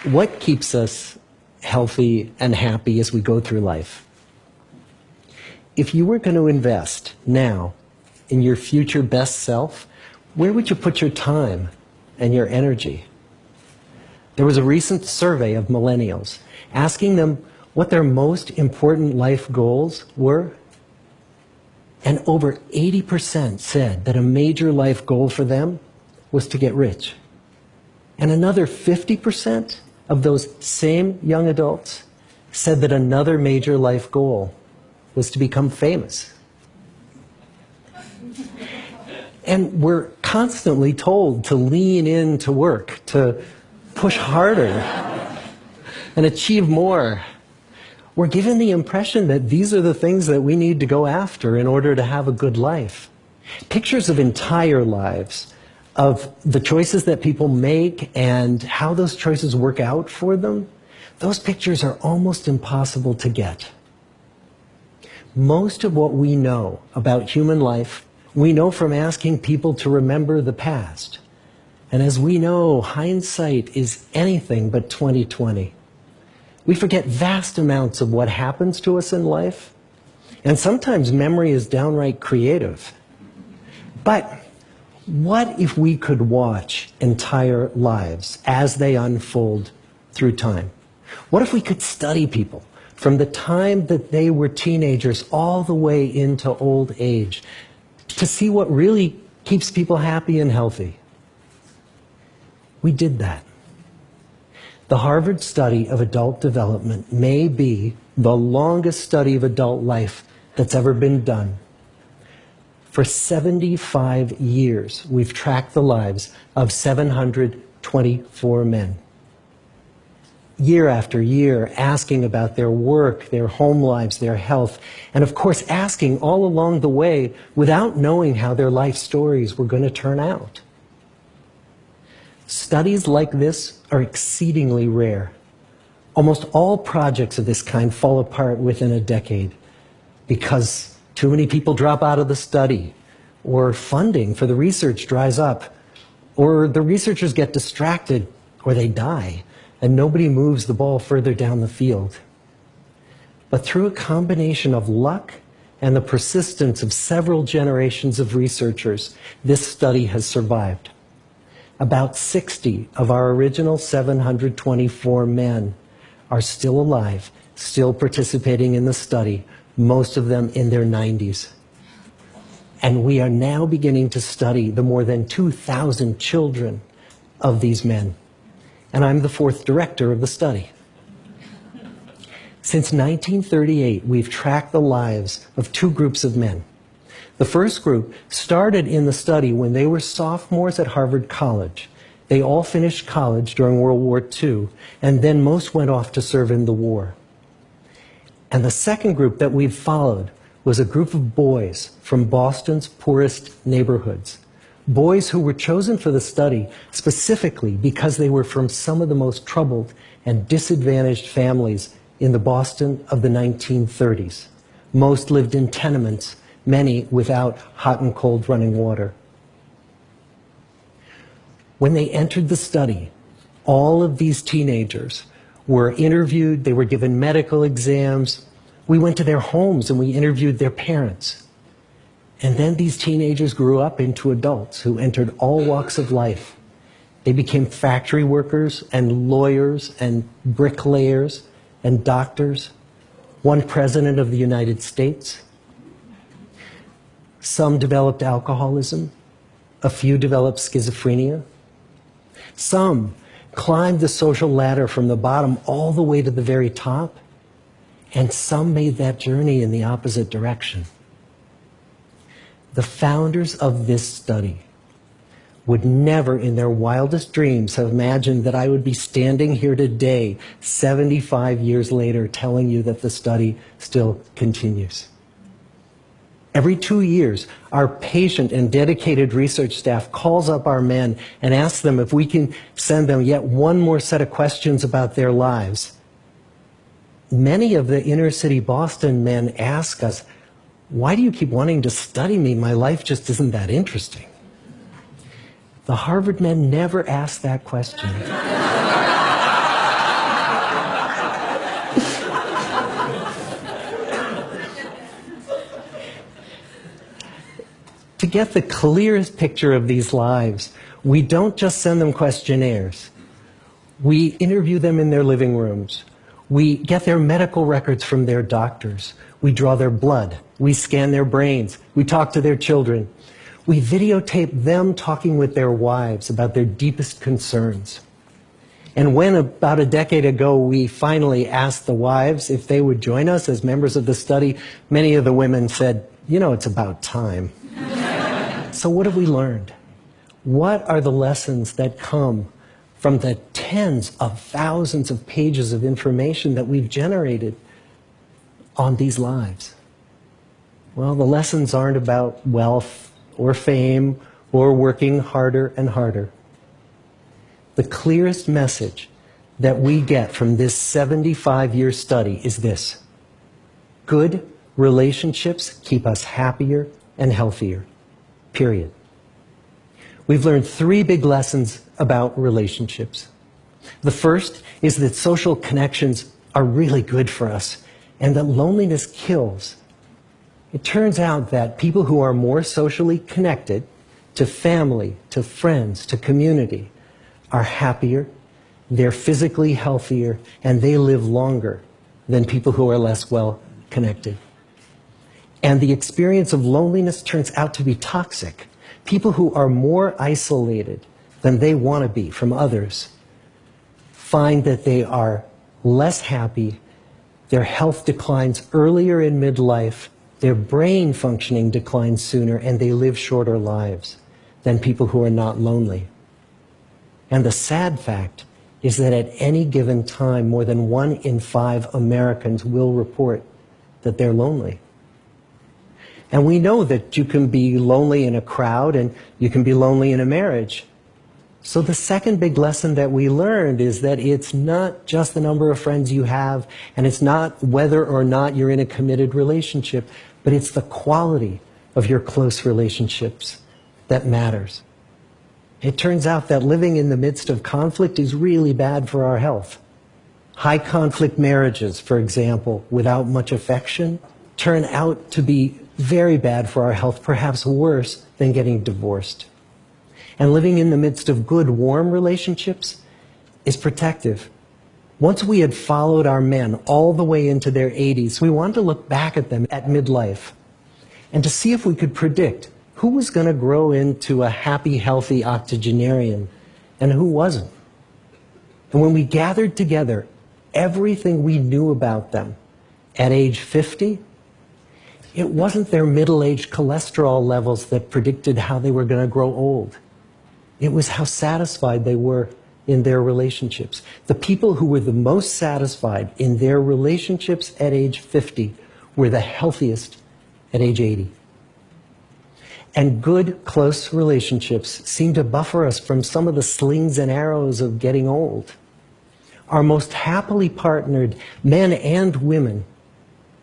What keeps us healthy and happy as we go through life? If you were going to invest now in your future best self, where would you put your time and your energy? There was a recent survey of millennials asking them what their most important life goals were. And over 80% said that a major life goal for them was to get rich. And another 50% of those same young adults said that another major life goal was to become famous. And we're constantly told to lean into work, to push harder and achieve more. We're given the impression that these are the things that we need to go after in order to have a good life. Pictures of entire lives, of the choices that people make and how those choices work out for them, those pictures are almost impossible to get. Most of what we know about human life, we know from asking people to remember the past. And as we know, hindsight is anything but 20/20. We forget vast amounts of what happens to us in life, and sometimes memory is downright creative. But what if we could watch entire lives as they unfold through time? What if we could study people from the time that they were teenagers all the way into old age to see what really keeps people happy and healthy? We did that. The Harvard study of adult development may be the longest study of adult life that's ever been done. For 75 years, we've tracked the lives of 724 men. Year after year, asking about their work, their home lives, their health, and of course asking all along the way without knowing how their life stories were going to turn out. Studies like this are exceedingly rare. Almost all projects of this kind fall apart within a decade because too many people drop out of the study, or funding for the research dries up, or the researchers get distracted, or they die, and nobody moves the ball further down the field. But through a combination of luck and the persistence of several generations of researchers, this study has survived. About 60 of our original 724 men are still alive, still participating in the study, most of them in their 90s. And we are now beginning to study the more than 2,000 children of these men. And I'm the fourth director of the study. Since 1938, we've tracked the lives of two groups of men. The first group started in the study when they were sophomores at Harvard College. They all finished college during World War II, and then most went off to serve in the war. And the second group that we've followed was a group of boys from Boston's poorest neighborhoods. Boys who were chosen for the study specifically because they were from some of the most troubled and disadvantaged families in the Boston of the 1930s. Most lived in tenements, many without hot and cold running water. When they entered the study, all of these teenagers were interviewed, they were given medical exams. We went to their homes and we interviewed their parents. And then these teenagers grew up into adults who entered all walks of life. They became factory workers and lawyers and bricklayers and doctors, one president of the United States. Some developed alcoholism, a few developed schizophrenia. Some climbed the social ladder from the bottom all the way to the very top, and some made that journey in the opposite direction. The founders of this study would never in their wildest dreams have imagined that I would be standing here today, 75 years later, telling you that the study still continues. Every 2 years, our patient and dedicated research staff calls up our men and asks them if we can send them yet one more set of questions about their lives. Many of the inner city Boston men ask us, "Why do you keep wanting to study me? My life just isn't that interesting." The Harvard men never asked that question. to get the clearest picture of these lives, we don't just send them questionnaires. We interview them in their living rooms. We get their medical records from their doctors. We draw their blood. We scan their brains. We talk to their children. We videotape them talking with their wives about their deepest concerns. And when, about a decade ago, we finally asked the wives if they would join us as members of the study, many of the women said, "You know, it's about time." So what have we learned? What are the lessons that come from the tens of thousands of pages of information that we've generated on these lives? Well, the lessons aren't about wealth or fame or working harder and harder. The clearest message that we get from this 75-year study is this: good relationships keep us happier and healthier, period. We've learned three big lessons about relationships. The first is that social connections are really good for us and that loneliness kills. It turns out that people who are more socially connected to family, to friends, to community, are happier, they're physically healthier, and they live longer than people who are less well connected. And the experience of loneliness turns out to be toxic. People who are more isolated than they want to be from others find that they are less happy, their health declines earlier in midlife, their brain functioning declines sooner, and they live shorter lives than people who are not lonely. And the sad fact is that at any given time, more than 1 in 5 Americans will report that they're lonely. And we know that you can be lonely in a crowd and you can be lonely in a marriage. So the second big lesson that we learned is that it's not just the number of friends you have, and it's not whether or not you're in a committed relationship, but it's the quality of your close relationships that matters. It turns out that living in the midst of conflict is really bad for our health. High conflict marriages, for example, without much affection, turn out to be very bad for our health, perhaps worse than getting divorced. And living in the midst of good, warm relationships is protective. Once we had followed our men all the way into their 80s, we wanted to look back at them at midlife and to see if we could predict who was going to grow into a happy, healthy octogenarian and who wasn't. And when we gathered together everything we knew about them at age 50, it wasn't their middle-aged cholesterol levels that predicted how they were going to grow old. It was how satisfied they were in their relationships. The people who were the most satisfied in their relationships at age 50 were the healthiest at age 80. And good, close relationships seem to buffer us from some of the slings and arrows of getting old. Our most happily partnered men and women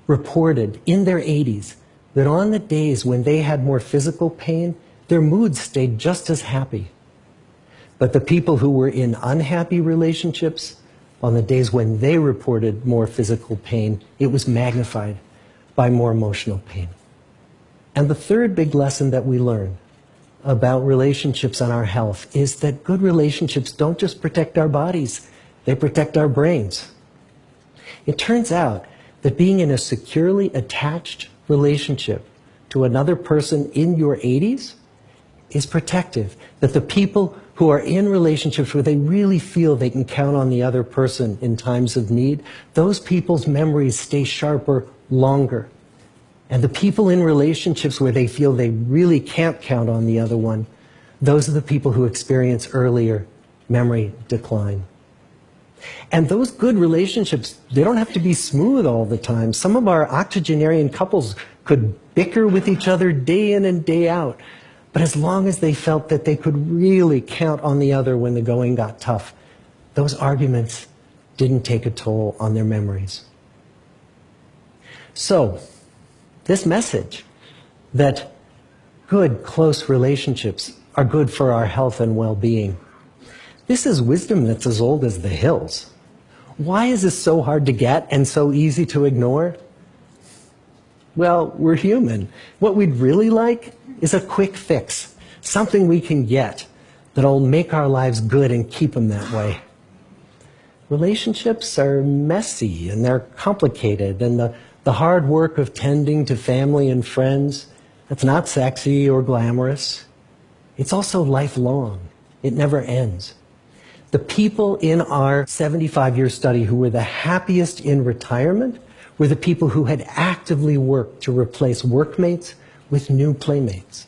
reported in their 80s that on the days when they had more physical pain, their moods stayed just as happy. But the people who were in unhappy relationships, on the days when they reported more physical pain, it was magnified by more emotional pain. And the third big lesson that we learn about relationships and our health is that good relationships don't just protect our bodies, they protect our brains. It turns out that being in a securely attached relationship to another person in your 80s is protective. That the people who are in relationships where they really feel they can count on the other person in times of need, those people's memories stay sharper longer. And the people in relationships where they feel they really can't count on the other one, those are the people who experience earlier memory decline. And those good relationships, they don't have to be smooth all the time. Some of our octogenarian couples could bicker with each other day in and day out. But as long as they felt that they could really count on the other when the going got tough, those arguments didn't take a toll on their memories. So, this message that good, close relationships are good for our health and well-being, this is wisdom that's as old as the hills. Why is this so hard to get and so easy to ignore? Well, we're human. What we'd really like is a quick fix, something we can get that'll make our lives good and keep them that way. Relationships are messy and they're complicated, and the hard work of tending to family and friends, that's not sexy or glamorous. It's also lifelong. It never ends. The people in our 75-year study who were the happiest in retirement were the people who had actively worked to replace workmates with new playmates.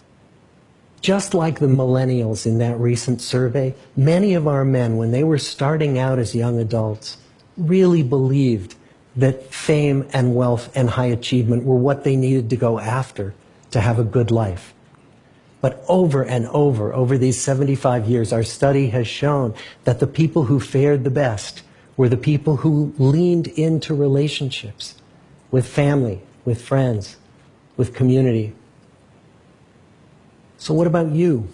Just like the millennials in that recent survey, many of our men, when they were starting out as young adults, really believed that fame and wealth and high achievement were what they needed to go after to have a good life. But over and over these 75 years, our study has shown that the people who fared the best were the people who leaned into relationships with family, with friends, with community. So what about you?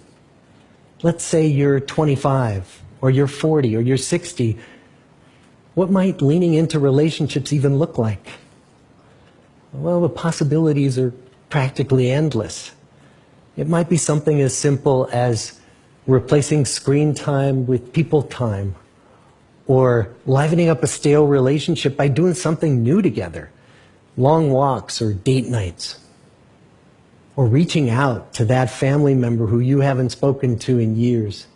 Let's say you're 25, or you're 40, or you're 60. What might leaning into relationships even look like? Well, the possibilities are practically endless. It might be something as simple as replacing screen time with people time, or livening up a stale relationship by doing something new together, long walks or date nights, or reaching out to that family member who you haven't spoken to in years,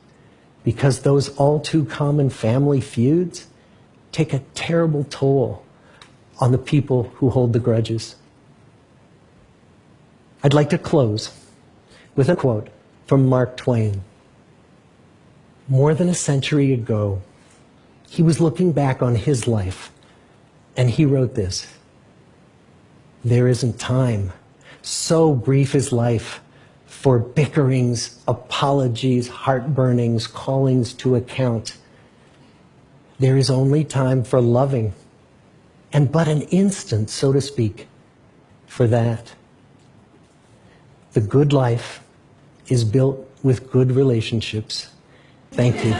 because those all too common family feuds take a terrible toll on the people who hold the grudges. I'd like to close with a quote from Mark Twain. More than a century ago, he was looking back on his life, and he wrote this: "There isn't time, so brief is life, for bickerings, apologies, heartburnings, callings to account. There is only time for loving, and but an instant, so to speak, for that." The good life is built with good relationships. Thank you.